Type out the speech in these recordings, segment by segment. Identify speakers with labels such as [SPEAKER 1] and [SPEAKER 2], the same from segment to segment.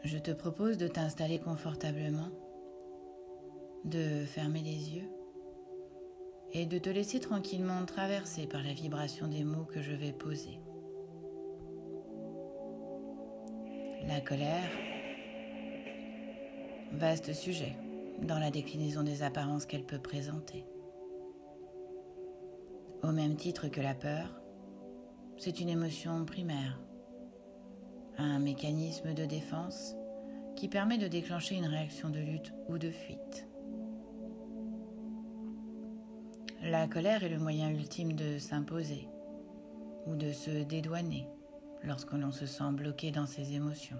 [SPEAKER 1] Je te propose de t'installer confortablement, de fermer les yeux et de te laisser tranquillement traverser par la vibration des mots que je vais poser. La colère, vaste sujet dans la déclinaison des apparences qu'elle peut présenter. Au même titre que la peur, c'est une émotion primaire, un mécanisme de défense qui permet de déclencher une réaction de lutte ou de fuite. La colère est le moyen ultime de s'imposer ou de se dédouaner lorsque l'on se sent bloqué dans ses émotions.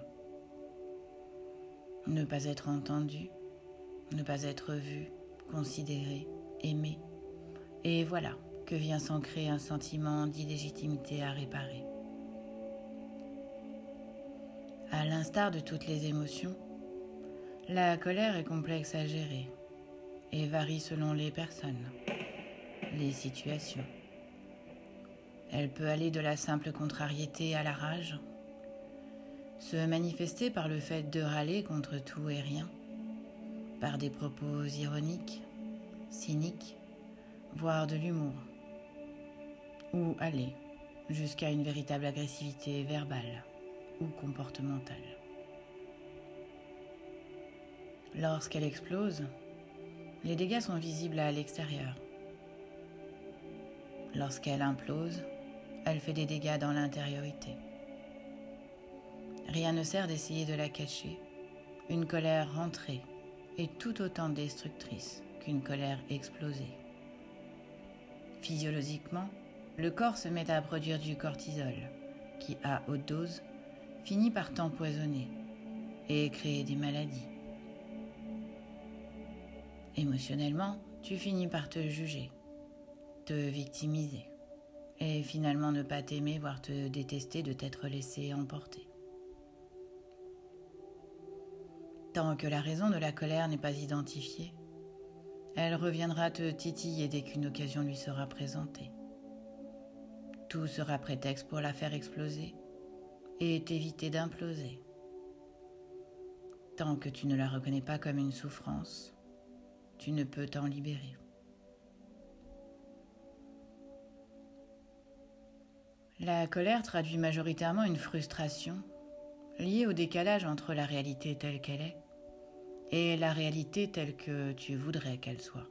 [SPEAKER 1] Ne pas être entendu, ne pas être vu, considéré, aimé, et voilà que vient s'ancrer un sentiment d'illégitimité à réparer. À l'instar de toutes les émotions, la colère est complexe à gérer et varie selon les personnes, les situations. Elle peut aller de la simple contrariété à la rage, se manifester par le fait de râler contre tout et rien, par des propos ironiques, cyniques, voire de l'humour, ou aller jusqu'à une véritable agressivité verbale ou comportementale. Lorsqu'elle explose, les dégâts sont visibles à l'extérieur. Lorsqu'elle implose, elle fait des dégâts dans l'intériorité. Rien ne sert d'essayer de la cacher. Une colère rentrée est tout autant destructrice qu'une colère explosée. Physiologiquement, le corps se met à produire du cortisol, qui, à haute dose, finit par t'empoisonner et créer des maladies. Émotionnellement, tu finis par te juger, te victimiser et finalement ne pas t'aimer, voire te détester de t'être laissé emporter. Tant que la raison de la colère n'est pas identifiée, elle reviendra te titiller dès qu'une occasion lui sera présentée. Tout sera prétexte pour la faire exploser et t'éviter d'imploser. Tant que tu ne la reconnais pas comme une souffrance, tu ne peux t'en libérer. La colère traduit majoritairement une frustration liée au décalage entre la réalité telle qu'elle est et la réalité telle que tu voudrais qu'elle soit.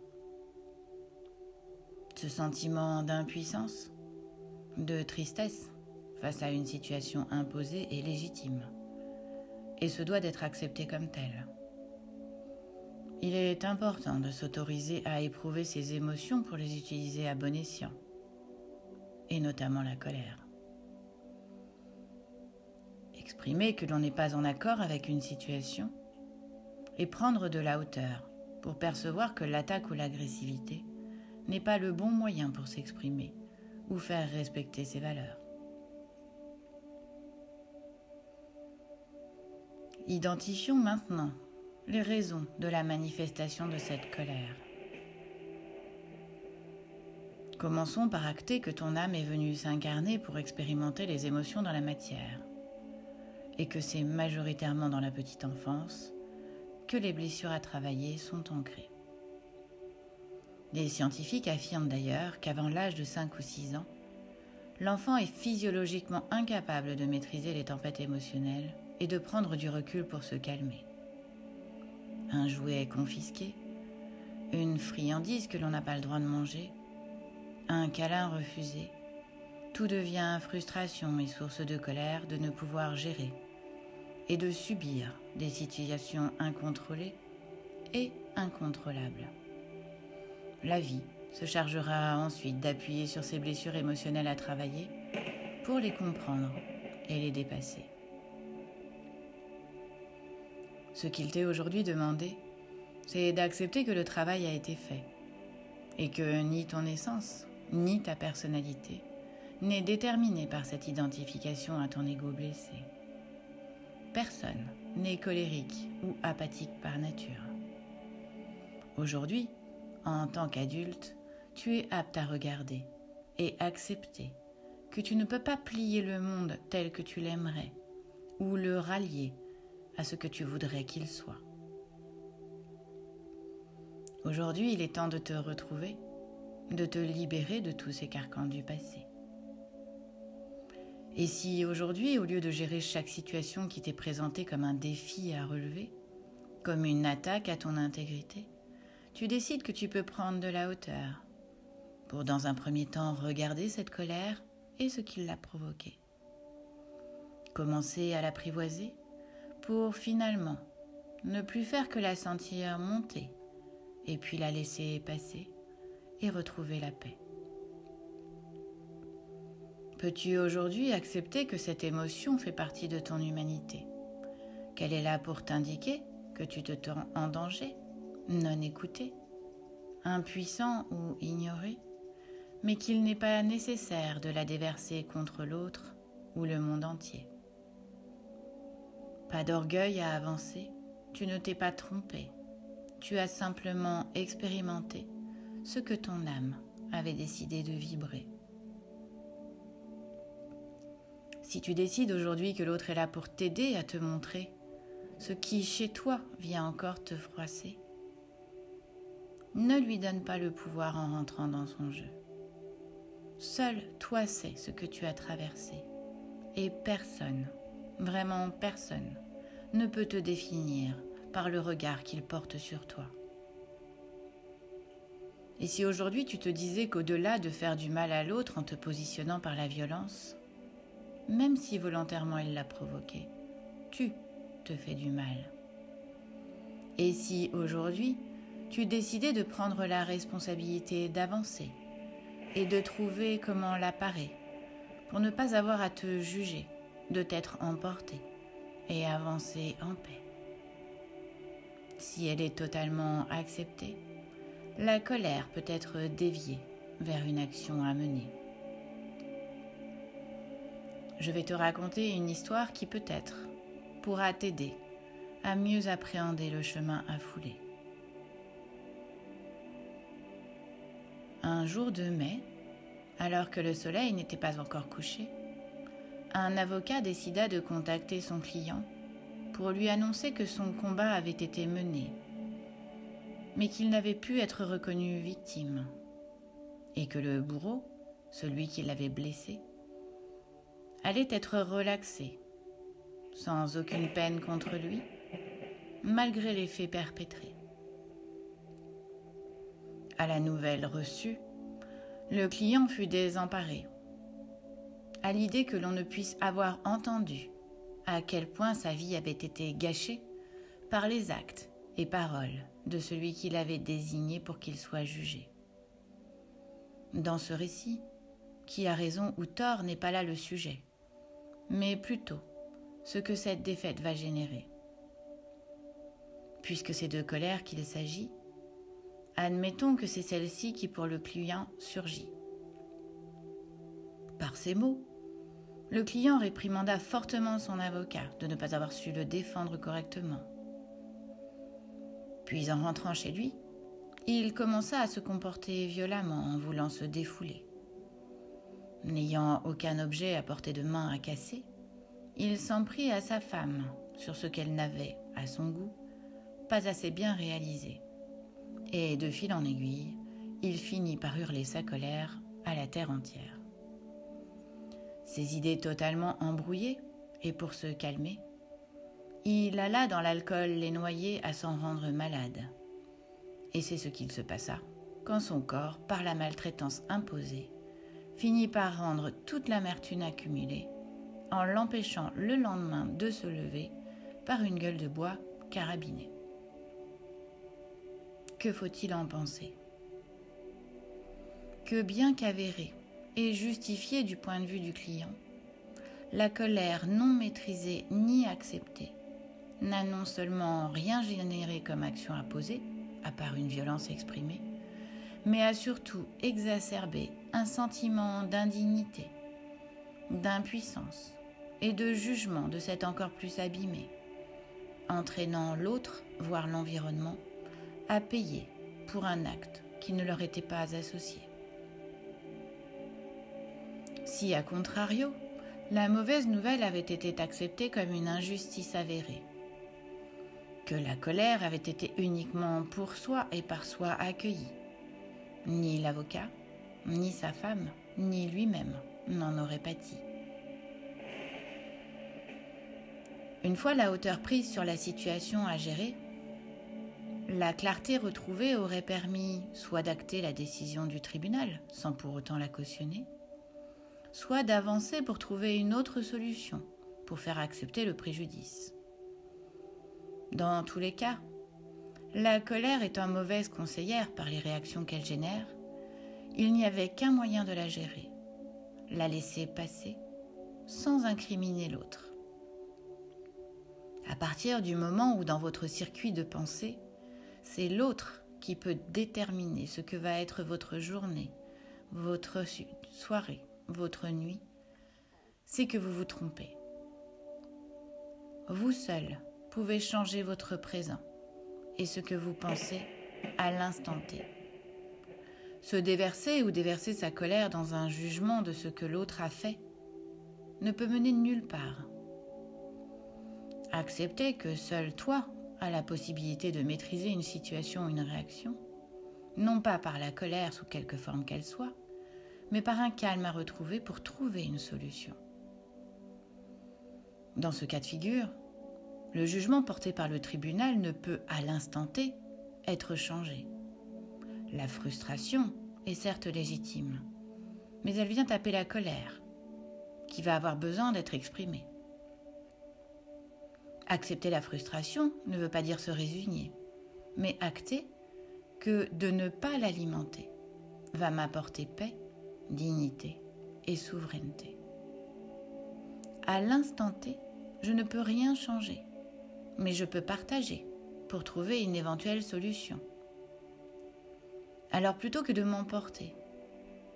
[SPEAKER 1] Ce sentiment d'impuissance, de tristesse face à une situation imposée est légitime et se doit d'être accepté comme tel. Il est important de s'autoriser à éprouver ces émotions pour les utiliser à bon escient, et notamment la colère. Exprimer que l'on n'est pas en accord avec une situation et prendre de la hauteur pour percevoir que l'attaque ou l'agressivité n'est pas le bon moyen pour s'exprimer ou faire respecter ses valeurs. Identifions maintenant les raisons de la manifestation de cette colère. Commençons par acter que ton âme est venue s'incarner pour expérimenter les émotions dans la matière et que c'est majoritairement dans la petite enfance que les blessures à travailler sont ancrées. Des scientifiques affirment d'ailleurs qu'avant l'âge de 5 ou 6 ans, l'enfant est physiologiquement incapable de maîtriser les tempêtes émotionnelles et de prendre du recul pour se calmer. Un jouet confisqué, une friandise que l'on n'a pas le droit de manger, un câlin refusé, tout devient frustration et source de colère de ne pouvoir gérer et de subir des situations incontrôlées et incontrôlables. La vie se chargera ensuite d'appuyer sur ces blessures émotionnelles à travailler pour les comprendre et les dépasser. Ce qu'il t'est aujourd'hui demandé, c'est d'accepter que le travail a été fait et que ni ton essence, ni ta personnalité n'est déterminée par cette identification à ton ego blessé. Personne n'est colérique ou apathique par nature. Aujourd'hui, en tant qu'adulte, tu es apte à regarder et accepter que tu ne peux pas plier le monde tel que tu l'aimerais ou le rallier à ce que tu voudrais qu'il soit. Aujourd'hui, il est temps de te retrouver, de te libérer de tous ces carcans du passé. Et si aujourd'hui, au lieu de gérer chaque situation qui t'est présentée comme un défi à relever, comme une attaque à ton intégrité, tu décides que tu peux prendre de la hauteur pour, dans un premier temps, regarder cette colère et ce qui l'a provoquée. Commencer à l'apprivoiser pour finalement ne plus faire que la sentir monter et puis la laisser passer et retrouver la paix. Peux-tu aujourd'hui accepter que cette émotion fait partie de ton humanité, qu'elle est là pour t'indiquer que tu te sens en danger, non écouté, impuissant ou ignoré, mais qu'il n'est pas nécessaire de la déverser contre l'autre ou le monde entier. Pas d'orgueil à avancer, tu ne t'es pas trompé, tu as simplement expérimenté ce que ton âme avait décidé de vibrer. Si tu décides aujourd'hui que l'autre est là pour t'aider à te montrer ce qui, chez toi, vient encore te froisser, ne lui donne pas le pouvoir en rentrant dans son jeu. Seul toi sais ce que tu as traversé et personne, vraiment personne, ne peut te définir par le regard qu'il porte sur toi. Et si aujourd'hui tu te disais qu'au-delà de faire du mal à l'autre en te positionnant par la violence, même si volontairement il l'a provoqué, tu te fais du mal. Et si aujourd'hui tu décidais de prendre la responsabilité d'avancer et de trouver comment la parer pour ne pas avoir à te juger, de t'être emporté et avancer en paix. Si elle est totalement acceptée, la colère peut être déviée vers une action à mener. Je vais te raconter une histoire qui peut-être pourra t'aider à mieux appréhender le chemin à fouler. Un jour de mai, alors que le soleil n'était pas encore couché, un avocat décida de contacter son client pour lui annoncer que son combat avait été mené, mais qu'il n'avait pu être reconnu victime, et que le bourreau, celui qui l'avait blessé, allait être relaxé, sans aucune peine contre lui, malgré les faits perpétrés. À la nouvelle reçue, le client fut désemparé, à l'idée que l'on ne puisse avoir entendu à quel point sa vie avait été gâchée par les actes et paroles de celui qui l'avait désigné pour qu'il soit jugé. Dans ce récit, qui a raison ou tort n'est pas là le sujet, mais plutôt ce que cette défaite va générer. Puisque c'est de colère qu'il s'agit, admettons que c'est celle-ci qui pour le client surgit. Par ces mots, le client réprimanda fortement son avocat de ne pas avoir su le défendre correctement. Puis en rentrant chez lui, il commença à se comporter violemment en voulant se défouler. N'ayant aucun objet à portée de main à casser, il s'en prit à sa femme sur ce qu'elle n'avait, à son goût, pas assez bien réalisé. Et de fil en aiguille, il finit par hurler sa colère à la terre entière. Ses idées totalement embrouillées, et pour se calmer, il alla dans l'alcool les noyer à s'en rendre malade. Et c'est ce qu'il se passa quand son corps, par la maltraitance imposée, finit par rendre toute l'amertume accumulée en l'empêchant le lendemain de se lever par une gueule de bois carabinée. Que faut-il en penser ? Que bien qu'avérée et justifiée du point de vue du client, la colère non maîtrisée ni acceptée n'a non seulement rien généré comme action à poser, à part une violence exprimée, mais a surtout exacerbé un sentiment d'indignité, d'impuissance et de jugement de cet encore plus abîmé, entraînant l'autre, voire l'environnement, à payer pour un acte qui ne leur était pas associé. Si, à contrario, la mauvaise nouvelle avait été acceptée comme une injustice avérée, que la colère avait été uniquement pour soi et par soi accueillie. Ni l'avocat, ni sa femme, ni lui-même n'en auraient pâti. Une fois la hauteur prise sur la situation à gérer, la clarté retrouvée aurait permis soit d'acter la décision du tribunal, sans pour autant la cautionner, soit d'avancer pour trouver une autre solution, pour faire accepter le préjudice. Dans tous les cas, la colère étant mauvaise conseillère par les réactions qu'elle génère, il n'y avait qu'un moyen de la gérer, la laisser passer sans incriminer l'autre. À partir du moment où dans votre circuit de pensée, c'est l'autre qui peut déterminer ce que va être votre journée, votre soirée, votre nuit, c'est que vous vous trompez. Vous seul pouvez changer votre présent et ce que vous pensez à l'instant T. Se déverser ou déverser sa colère dans un jugement de ce que l'autre a fait ne peut mener nulle part. Accepter que seul toi as la possibilité de maîtriser une situation ou une réaction, non pas par la colère sous quelque forme qu'elle soit, mais par un calme à retrouver pour trouver une solution. Dans ce cas de figure, le jugement porté par le tribunal ne peut, à l'instant T, être changé. La frustration est certes légitime, mais elle vient taper la colère, qui va avoir besoin d'être exprimée. Accepter la frustration ne veut pas dire se résigner, mais acter que de ne pas l'alimenter va m'apporter paix, dignité et souveraineté. À l'instant T, je ne peux rien changer, mais je peux partager pour trouver une éventuelle solution. Alors plutôt que de m'emporter,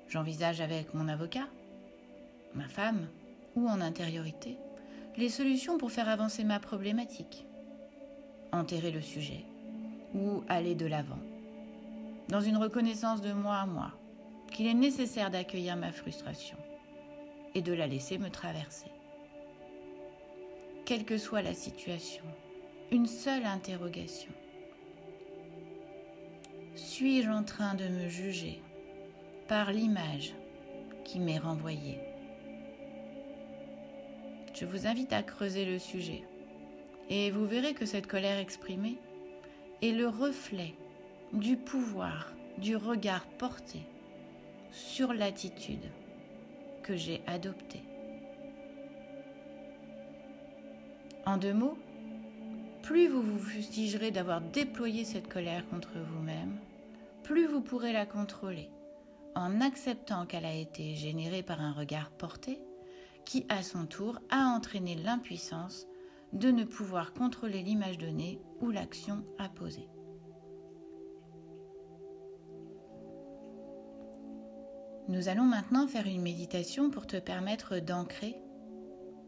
[SPEAKER 1] j'envisage avec mon avocat, ma femme ou en intériorité les solutions pour faire avancer ma problématique, enterrer le sujet ou aller de l'avant, dans une reconnaissance de moi à moi, qu'il est nécessaire d'accueillir ma frustration et de la laisser me traverser. Quelle que soit la situation, une seule interrogation. Suis-je en train de me juger par l'image qui m'est renvoyée ? Je vous invite à creuser le sujet et vous verrez que cette colère exprimée est le reflet du pouvoir, du regard porté sur l'attitude que j'ai adoptée. En deux mots, plus vous vous fustigerez d'avoir déployé cette colère contre vous-même, plus vous pourrez la contrôler en acceptant qu'elle a été générée par un regard porté qui, à son tour, a entraîné l'impuissance de ne pouvoir contrôler l'image donnée ou l'action à poser. Nous allons maintenant faire une méditation pour te permettre d'ancrer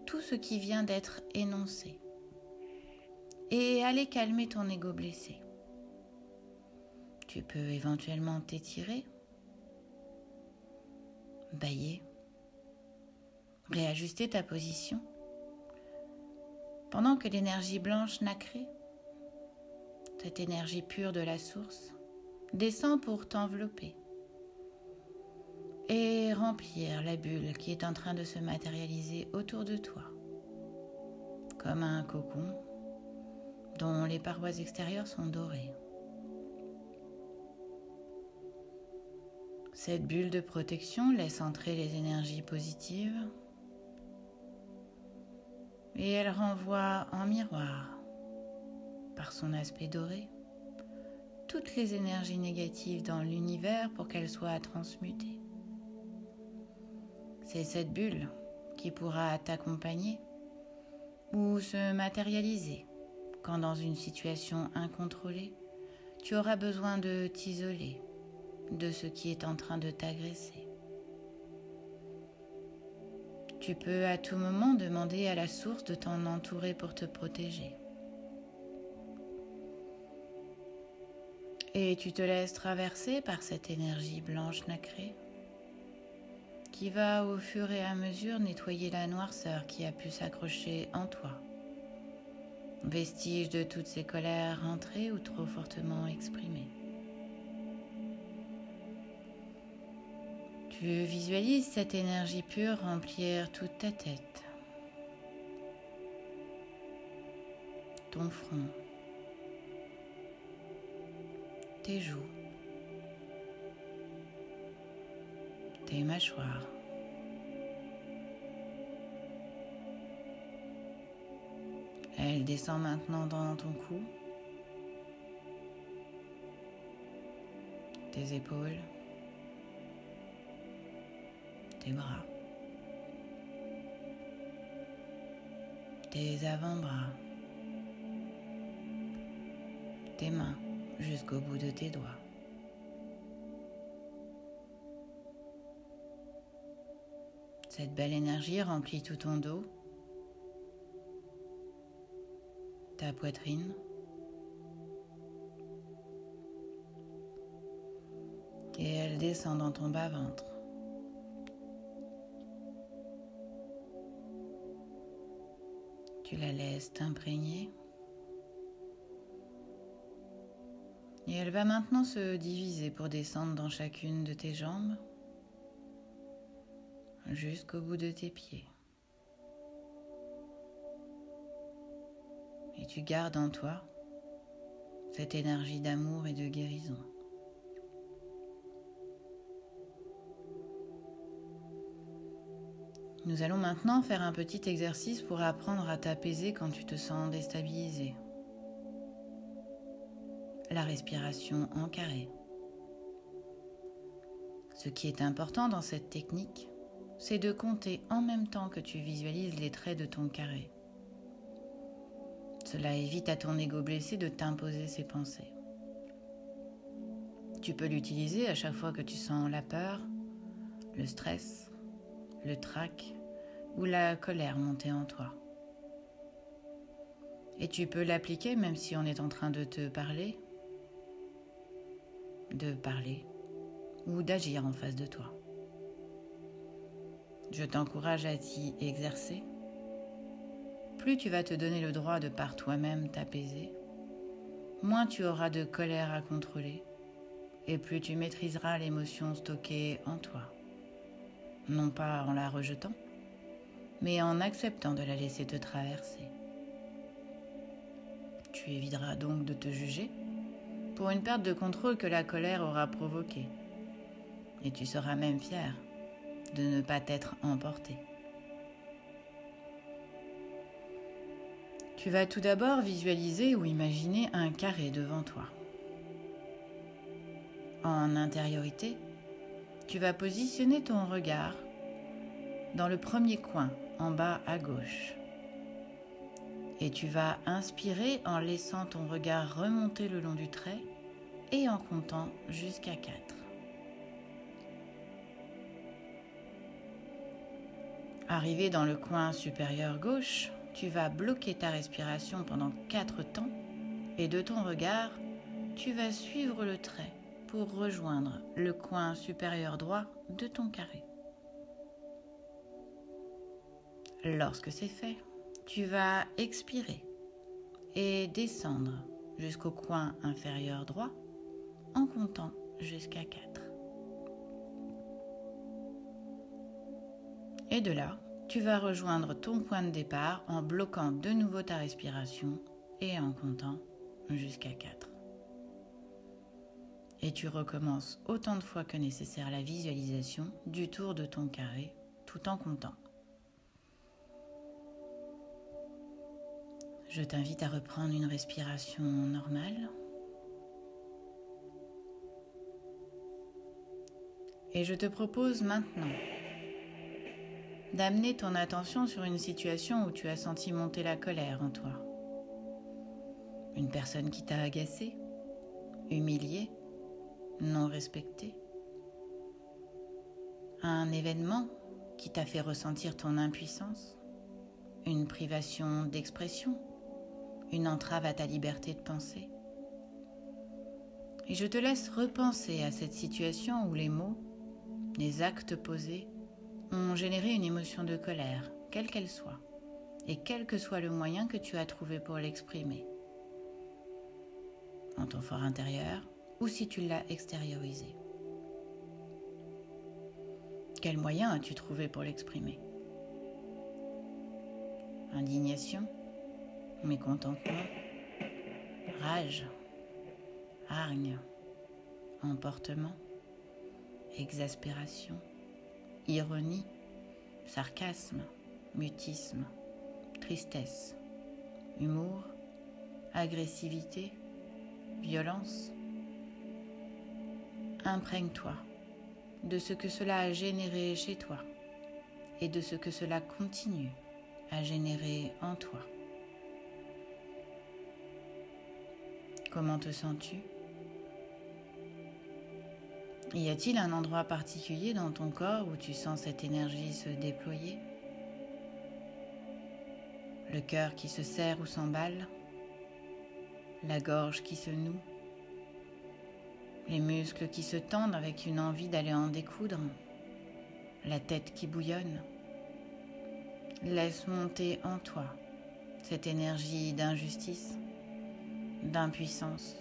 [SPEAKER 1] tout ce qui vient d'être énoncé et aller calmer ton ego blessé. Tu peux éventuellement t'étirer, bâiller, réajuster ta position pendant que l'énergie blanche nacrée, cette énergie pure de la source, descend pour t'envelopper et remplir la bulle qui est en train de se matérialiser autour de toi, comme un cocon dont les parois extérieures sont dorées. Cette bulle de protection laisse entrer les énergies positives et elle renvoie en miroir, par son aspect doré, toutes les énergies négatives dans l'univers pour qu'elles soient transmutées. C'est cette bulle qui pourra t'accompagner ou se matérialiser quand dans une situation incontrôlée, tu auras besoin de t'isoler de ce qui est en train de t'agresser. Tu peux à tout moment demander à la source de t'en entourer pour te protéger. Et tu te laisses traverser par cette énergie blanche nacrée qui va au fur et à mesure nettoyer la noirceur qui a pu s'accrocher en toi Vestiges de toutes ces colères rentrées ou trop fortement exprimées. Tu visualises cette énergie pure remplir toute ta tête, ton front, tes joues, tes mâchoires. Elle descend maintenant dans ton cou, tes épaules, tes bras, tes avant-bras, tes mains jusqu'au bout de tes doigts. Cette belle énergie remplit tout ton dos, ta poitrine, et elle descend dans ton bas-ventre. Tu la laisses t'imprégner et elle va maintenant se diviser pour descendre dans chacune de tes jambes jusqu'au bout de tes pieds. Et tu gardes en toi cette énergie d'amour et de guérison. Nous allons maintenant faire un petit exercice pour apprendre à t'apaiser quand tu te sens déstabilisé. La respiration en carré. Ce qui est important dans cette technique, c'est de compter en même temps que tu visualises les traits de ton carré. Cela évite à ton ego blessé de t'imposer ses pensées. Tu peux l'utiliser à chaque fois que tu sens la peur, le stress, le trac ou la colère monter en toi. Et tu peux l'appliquer même si on est en train de te parler, ou d'agir en face de toi. Je t'encourage à t'y exercer. Plus tu vas te donner le droit de par toi-même t'apaiser, moins tu auras de colère à contrôler et plus tu maîtriseras l'émotion stockée en toi. Non pas en la rejetant, mais en acceptant de la laisser te traverser. Tu éviteras donc de te juger pour une perte de contrôle que la colère aura provoquée. Et tu seras même fier de ne pas t'être emporté. Tu vas tout d'abord visualiser ou imaginer un carré devant toi. En intériorité, tu vas positionner ton regard dans le premier coin, en bas à gauche. Et tu vas inspirer en laissant ton regard remonter le long du trait et en comptant jusqu'à 4. Arrivé dans le coin supérieur gauche, tu vas bloquer ta respiration pendant 4 temps et de ton regard, tu vas suivre le trait pour rejoindre le coin supérieur droit de ton carré. Lorsque c'est fait, tu vas expirer et descendre jusqu'au coin inférieur droit en comptant jusqu'à 4. Et de là, tu vas rejoindre ton point de départ en bloquant de nouveau ta respiration et en comptant jusqu'à 4. Et tu recommences autant de fois que nécessaire la visualisation du tour de ton carré tout en comptant. Je t'invite à reprendre une respiration normale. Et je te propose maintenant d'amener ton attention sur une situation où tu as senti monter la colère en toi. Une personne qui t'a agacé, humilié, non respecté. Un événement qui t'a fait ressentir ton impuissance, une privation d'expression, une entrave à ta liberté de penser. Et je te laisse repenser à cette situation où les mots, les actes posés ont généré une émotion de colère, quelle qu'elle soit, et quel que soit le moyen que tu as trouvé pour l'exprimer, en ton fort intérieur ou si tu l'as extériorisé. Quel moyen as-tu trouvé pour l'exprimer? Indignation, mécontentement, rage, hargne, emportement, exaspération, ironie, sarcasme, mutisme, tristesse, humour, agressivité, violence. Imprègne-toi de ce que cela a généré chez toi et de ce que cela continue à générer en toi. Comment te sens-tu? Y a-t-il un endroit particulier dans ton corps où tu sens cette énergie se déployer? Le cœur qui se serre ou s'emballe? La gorge qui se noue? Les muscles qui se tendent avec une envie d'aller en découdre? La tête qui bouillonne? Laisse monter en toi cette énergie d'injustice, d'impuissance,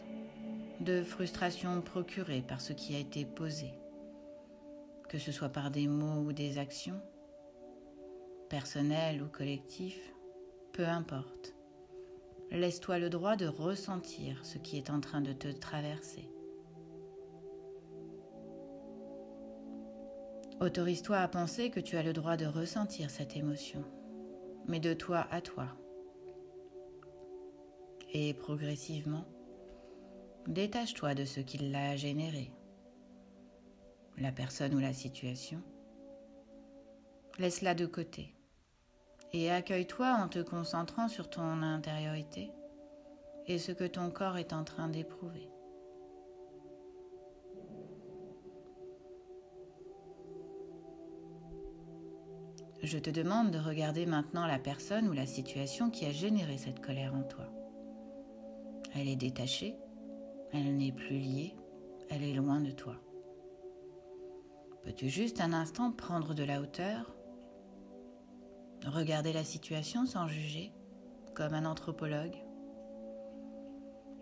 [SPEAKER 1] de frustration procurée par ce qui a été posé, que ce soit par des mots ou des actions, personnelles ou collectives, peu importe. Laisse-toi le droit de ressentir ce qui est en train de te traverser. Autorise-toi à penser que tu as le droit de ressentir cette émotion, mais de toi à toi. Et progressivement, détache-toi de ce qui l'a généré, la personne ou la situation. Laisse-la de côté et accueille-toi en te concentrant sur ton intériorité et ce que ton corps est en train d'éprouver. Je te demande de regarder maintenant la personne ou la situation qui a généré cette colère en toi. Elle est détachée, elle n'est plus liée, elle est loin de toi. Peux-tu juste un instant prendre de la hauteur, regarder la situation sans juger, comme un anthropologue,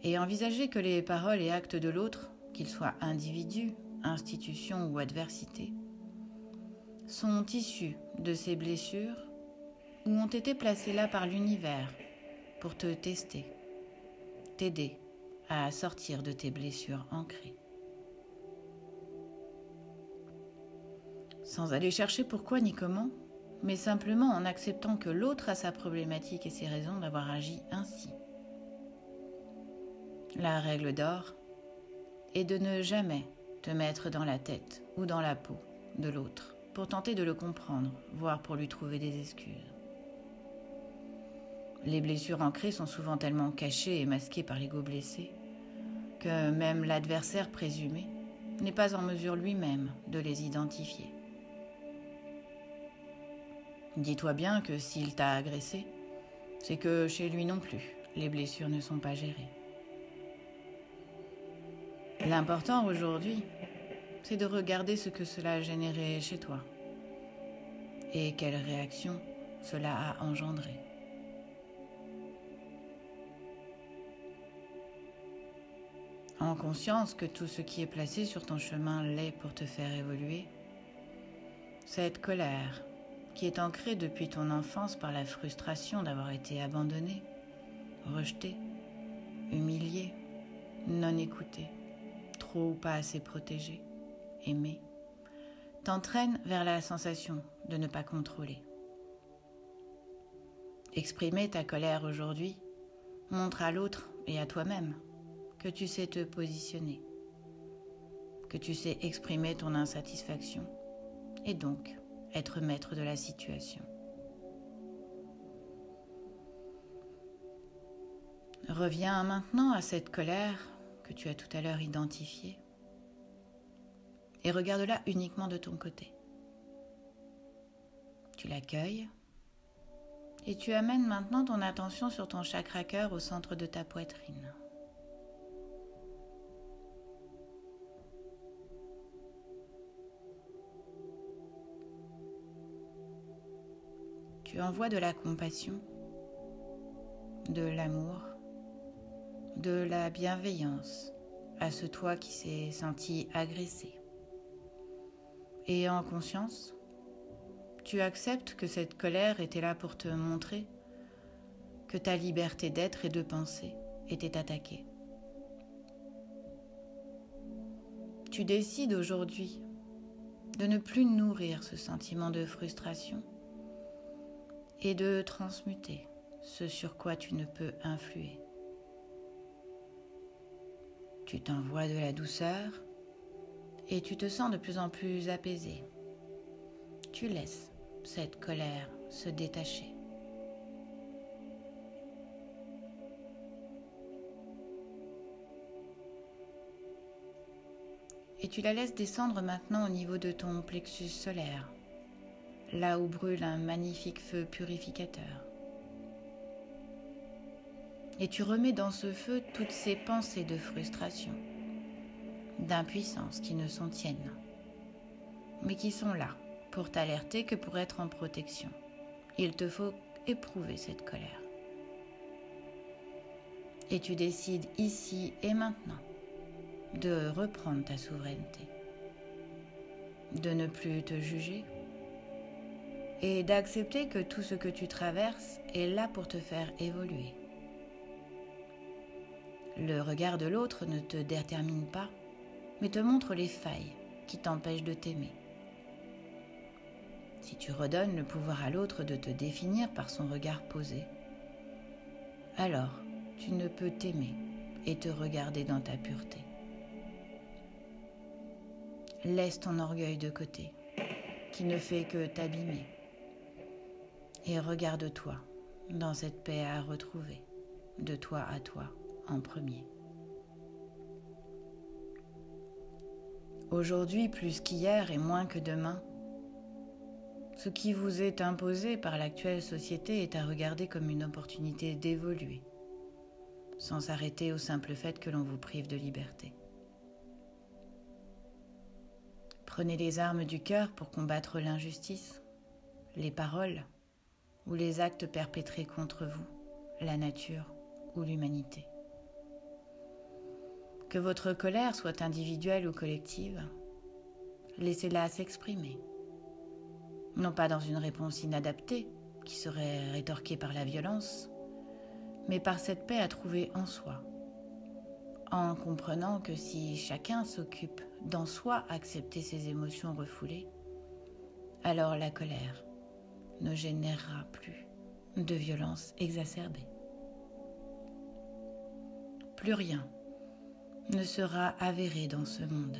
[SPEAKER 1] et envisager que les paroles et actes de l'autre, qu'ils soient individus, institutions ou adversités, sont issus de ces blessures ou ont été placés là par l'univers pour te tester, t'aider à sortir de tes blessures ancrées. Sans aller chercher pourquoi ni comment, mais simplement en acceptant que l'autre a sa problématique et ses raisons d'avoir agi ainsi. La règle d'or est de ne jamais te mettre dans la tête ou dans la peau de l'autre pour tenter de le comprendre, voire pour lui trouver des excuses. Les blessures ancrées sont souvent tellement cachées et masquées par l'ego blessé que même l'adversaire présumé n'est pas en mesure lui-même de les identifier. Dis-toi bien que s'il t'a agressé, c'est que chez lui non plus, les blessures ne sont pas gérées. L'important aujourd'hui, c'est de regarder ce que cela a généré chez toi et quelle réaction cela a engendré. En conscience que tout ce qui est placé sur ton chemin l'est pour te faire évoluer, cette colère qui est ancrée depuis ton enfance par la frustration d'avoir été abandonné, rejeté, humilié, non écouté, trop ou pas assez protégé, aimé, t'entraîne vers la sensation de ne pas contrôler. Exprimer ta colère aujourd'hui montre à l'autre et à toi-même que tu sais te positionner, que tu sais exprimer ton insatisfaction et donc être maître de la situation. Reviens maintenant à cette colère que tu as tout à l'heure identifiée et regarde-la uniquement de ton côté. Tu l'accueilles et tu amènes maintenant ton attention sur ton chakra cœur au centre de ta poitrine. Tu envoies de la compassion de l'amour, de la bienveillance à ce toi qui s'est senti agressé. Et en conscience, tu acceptes que cette colère était là pour te montrer que ta liberté d'être et de penser était attaquée. Tu décides aujourd'hui de ne plus nourrir ce sentiment de frustration et de transmuter ce sur quoi tu ne peux influer. Tu t'envoies de la douceur et tu te sens de plus en plus apaisé. Tu laisses cette colère se détacher. Et tu la laisses descendre maintenant au niveau de ton plexus solaire, là où brûle un magnifique feu purificateur. Et tu remets dans ce feu toutes ces pensées de frustration, d'impuissance qui ne sont tiennes, mais qui sont là pour t'alerter que pour être en protection, il te faut éprouver cette colère. Et tu décides ici et maintenant de reprendre ta souveraineté, de ne plus te juger et d'accepter que tout ce que tu traverses est là pour te faire évoluer. Le regard de l'autre ne te détermine pas, mais te montre les failles qui t'empêchent de t'aimer. Si tu redonnes le pouvoir à l'autre de te définir par son regard posé, alors tu ne peux t'aimer et te regarder dans ta pureté. Laisse ton orgueil de côté, qui ne fait que t'abîmer, et regarde-toi dans cette paix à retrouver, de toi à toi en premier. Aujourd'hui, plus qu'hier et moins que demain, ce qui vous est imposé par l'actuelle société est à regarder comme une opportunité d'évoluer, sans s'arrêter au simple fait que l'on vous prive de liberté. Prenez les armes du cœur pour combattre l'injustice, les paroles ou les actes perpétrés contre vous, la nature ou l'humanité. Que votre colère soit individuelle ou collective, laissez-la s'exprimer. Non pas dans une réponse inadaptée, qui serait rétorquée par la violence, mais par cette paix à trouver en soi, en comprenant que si chacun s'occupe d'en soi accepter ses émotions refoulées, alors la colère ne générera plus de violence exacerbée. Plus rien ne sera avéré dans ce monde,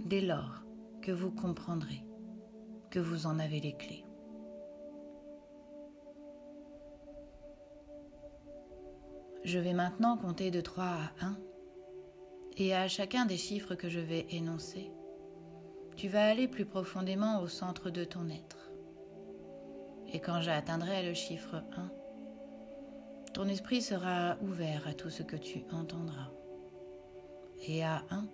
[SPEAKER 1] dès lors que vous comprendrez que vous en avez les clés. Je vais maintenant compter de 3 à 1, et à chacun des chiffres que je vais énoncer, tu vas aller plus profondément au centre de ton être. Et quand j'atteindrai le chiffre 1, ton esprit sera ouvert à tout ce que tu entendras. Et à 1,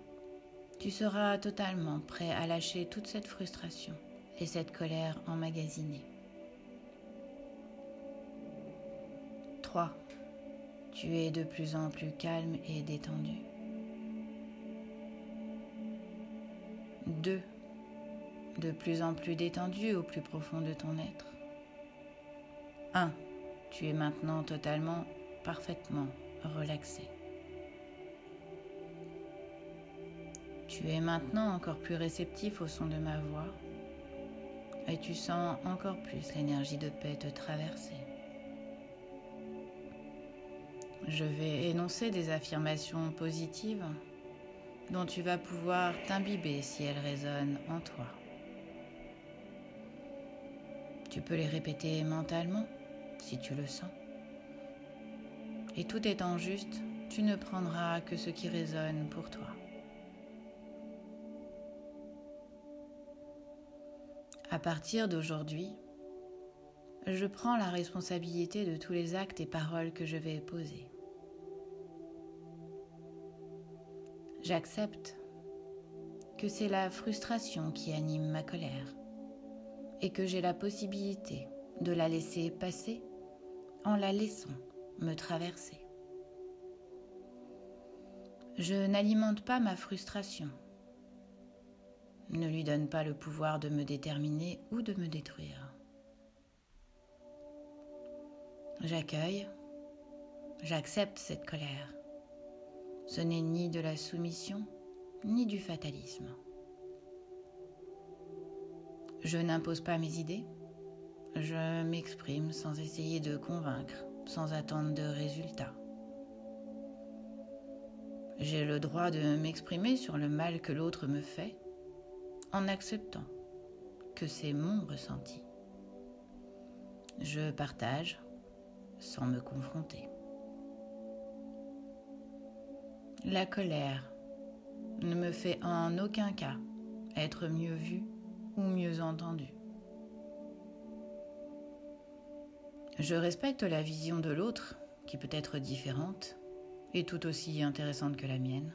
[SPEAKER 1] tu seras totalement prêt à lâcher toute cette frustration et cette colère emmagasinée. 3. Tu es de plus en plus calme et détendu. 2. De plus en plus détendu au plus profond de ton être. 1. Tu es maintenant totalement, parfaitement relaxé. Tu es maintenant encore plus réceptif au son de ma voix et tu sens encore plus l'énergie de paix te traverser. Je vais énoncer des affirmations positives dont tu vas pouvoir t'imbiber si elles résonnent en toi. Tu peux les répéter mentalement si tu le sens. Et tout étant juste, tu ne prendras que ce qui résonne pour toi. À partir d'aujourd'hui, je prends la responsabilité de tous les actes et paroles que je vais poser. J'accepte que c'est la frustration qui anime ma colère et que j'ai la possibilité de la laisser passer en la laissant me traverser. Je n'alimente pas ma frustration. Ne lui donne pas le pouvoir de me déterminer ou de me détruire. J'accueille, j'accepte cette colère. Ce n'est ni de la soumission, ni du fatalisme. Je n'impose pas mes idées, je m'exprime sans essayer de convaincre, sans attendre de résultats. J'ai le droit de m'exprimer sur le mal que l'autre me fait, en acceptant que c'est mon ressenti. Je partage sans me confronter. La colère ne me fait en aucun cas être mieux vue ou mieux entendue. Je respecte la vision de l'autre, qui peut être différente et tout aussi intéressante que la mienne,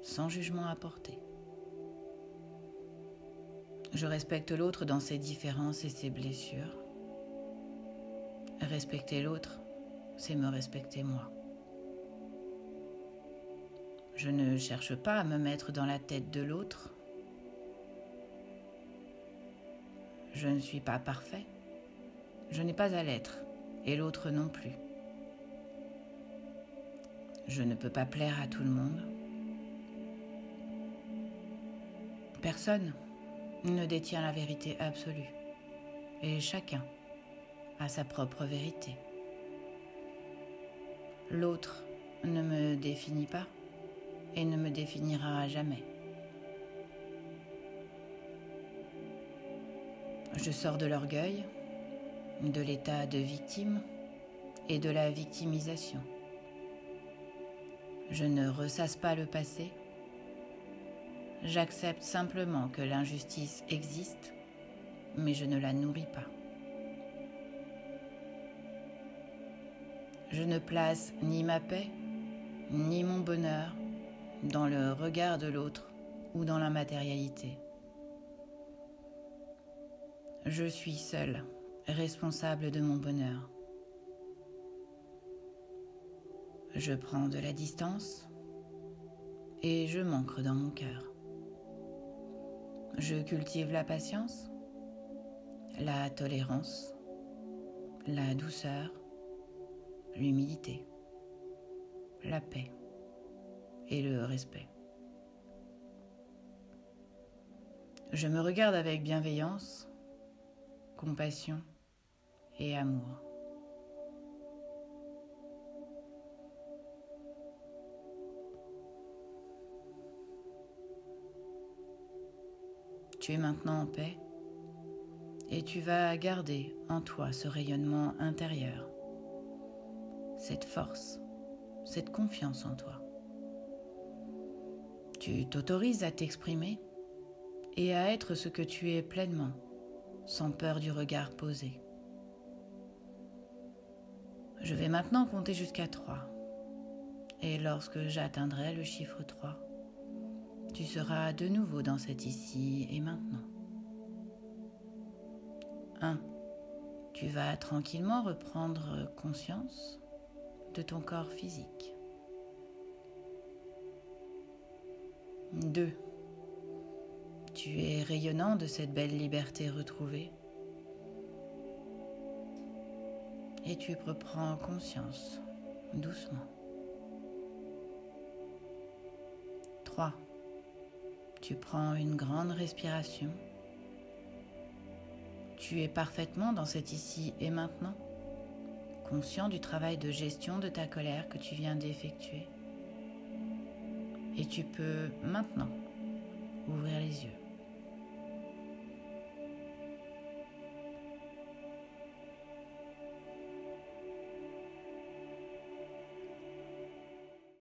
[SPEAKER 1] sans jugement à porter. Je respecte l'autre dans ses différences et ses blessures. Respecter l'autre, c'est me respecter moi. Je ne cherche pas à me mettre dans la tête de l'autre. Je ne suis pas parfait. Je n'ai pas à l'être, et l'autre non plus. Je ne peux pas plaire à tout le monde. Personne ne détient la vérité absolue, et chacun a sa propre vérité. L'autre ne me définit pas et ne me définira jamais. Je sors de l'orgueil, de l'état de victime et de la victimisation. Je ne ressasse pas le passé. J'accepte simplement que l'injustice existe, mais je ne la nourris pas. Je ne place ni ma paix, ni mon bonheur dans le regard de l'autre ou dans la matérialité. Je suis seule, responsable de mon bonheur. Je prends de la distance et je m'ancre dans mon cœur. Je cultive la patience, la tolérance, la douceur, l'humilité, la paix et le respect. Je me regarde avec bienveillance, compassion et amour. Tu es maintenant en paix et tu vas garder en toi ce rayonnement intérieur, cette force, cette confiance en toi. Tu t'autorises à t'exprimer et à être ce que tu es pleinement, sans peur du regard posé. Je vais maintenant compter jusqu'à 3. Et lorsque j'atteindrai le chiffre 3, tu seras de nouveau dans cet ici et maintenant. 1. Tu vas tranquillement reprendre conscience de ton corps physique. 2. Tu es rayonnant de cette belle liberté retrouvée. Et tu reprends conscience doucement. 3. Tu prends une grande respiration. Tu es parfaitement dans cet ici et maintenant, conscient du travail de gestion de ta colère que tu viens d'effectuer. Et tu peux maintenant ouvrir les yeux.